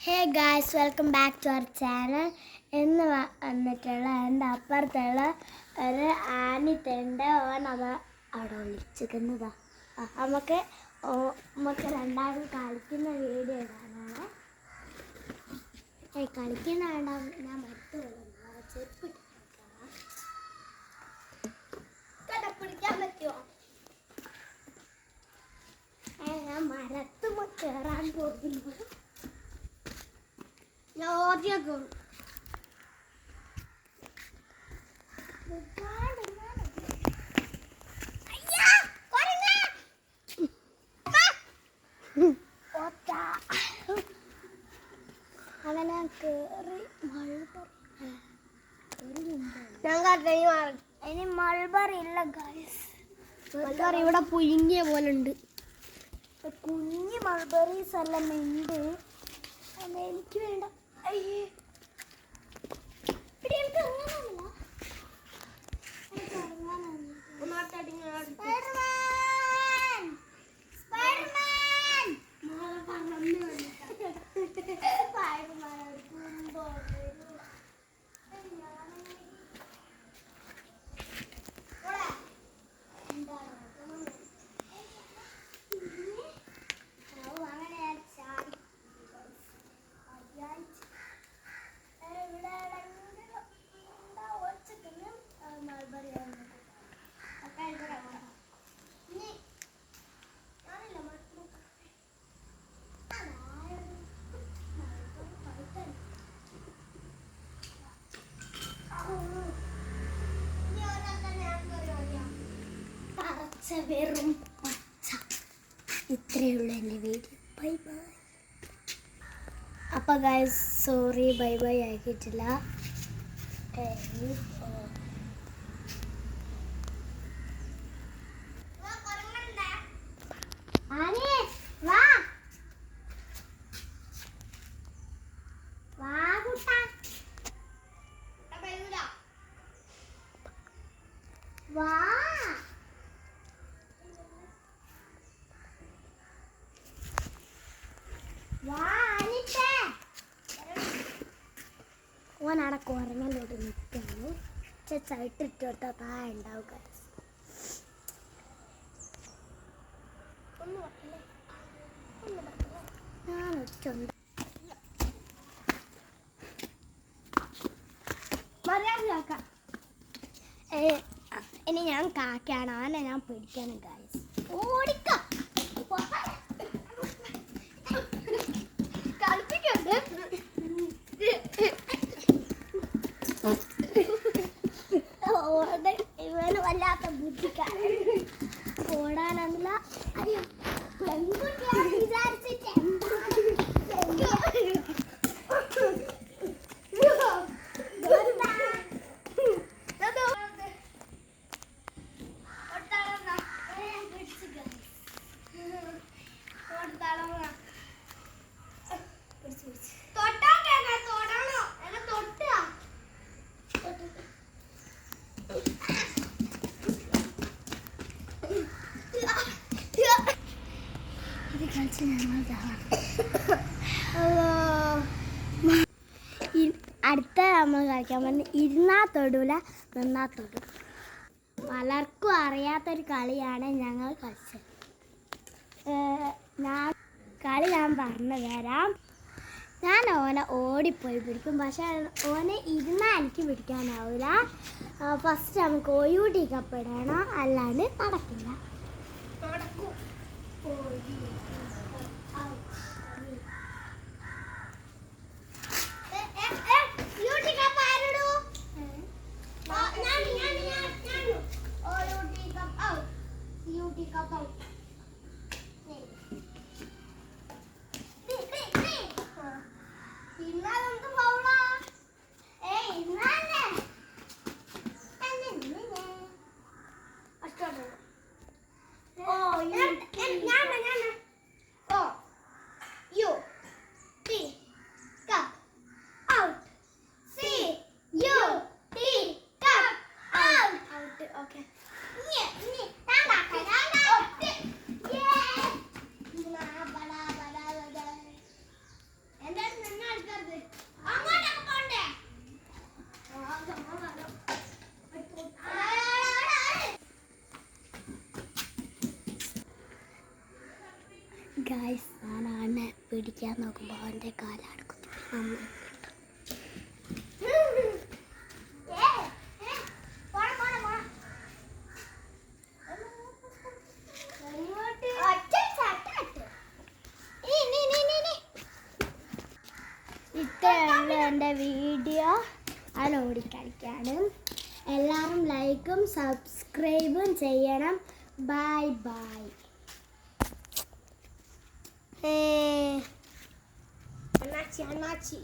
Hey guys, welcome back to our channel. ഇന്ന് വന്നിട്ടുള്ള എൻ്റെ അപ്പുറത്തുള്ള ഒരു ആനിത്തുണ്ട്. ഓൻ അവിടെ വിളിച്ചിരിക്കുന്നതാ. നമുക്ക് രണ്ടാമത് കളിക്കുന്ന വീഡിയോ ഇടാനാണ്. കളിക്കുന്ന വേണ്ടാവും. ഞാൻ മറ്റു ചെരുപ്പ് പിടിക്കാൻ പറ്റുമോ? ഞാൻ മരത്തുമ്മ കയറാൻ പോകുന്നു. Yo, അങ്ങനെ കയറി ഇനി മൾബറി ഇല്ല ഗൈസ്. മൾബറി ഇവിടെ പുഴുങ്ങിയ പോലെ ഉണ്ട്. കുഞ്ഞ് മൾബറീസ് എല്ലാം ഉണ്ട്. എനിക്ക് വേണ്ട. അയ്യേ, വെറും പച്ച. ഇത്രയുള്ള എൻ്റെ വീഡിയോ. Bye bye. അപ്പം ഗൈസ്, സോറി, ബൈ ബൈ ആക്കിയിട്ടില്ല. ഓനവിടെ കുറങ്ങലോട്ട് നിൽക്കാണ്. ചവിട്ടിട്ട് കൊടുത്താൽ താഴെ ഉണ്ടാവും ഗൈസ്. ഞാൻ ഒറ്റുണ്ട്. ഇനി ഞാൻ കാക്കയാണ്. ആനെ ഞാൻ പിടിക്കണം ഗൈസ്. ഓടിക്കാം. കളിപ്പിക്കണ്ട്. ഇവന് വല്ലാത്ത ബുദ്ധിക്കാരൻ. ഓടാനല്ല. അയ്യോ, പെൺകുട്ടിയാണ് വിചാരിച്ചിട്ട് അടുത്ത നമ്മൾ കളിക്കാൻ പറഞ്ഞ് ഇരുന്നാ തൊടൂല, നിന്നാ തൊടും. പലർക്കും അറിയാത്തൊരു കളിയാണ് ഞങ്ങൾ കളിച്ചത്. ഞാൻ പറഞ്ഞു തരാം. ഞാൻ ഓനെ ഓടിപ്പോയി പിടിക്കും. പക്ഷെ ഓനെ ഇരുന്നാൽ എനിക്ക് പിടിക്കാനാവില്ല. ഫസ്റ്റ് നമുക്ക് ഒയൂട്ടി കപ്പിടണം, അല്ലാണ്ട് നടക്കില്ല. ഗായ്സ് ഞാൻ ആനെ പിടിക്കാൻ നോക്കുമ്പോൾ അവൻ്റെ കാലടക്കും അമ്മ ഇത്രയുള്ള എൻ്റെ വീഡിയോ ഞാൻ ഓടിക്കളിക്കാണ്. എല്ലാവരും ലൈക്കും സബ്സ്ക്രൈബും ചെയ്യണം. Bye bye. അണ്ണാച്ചി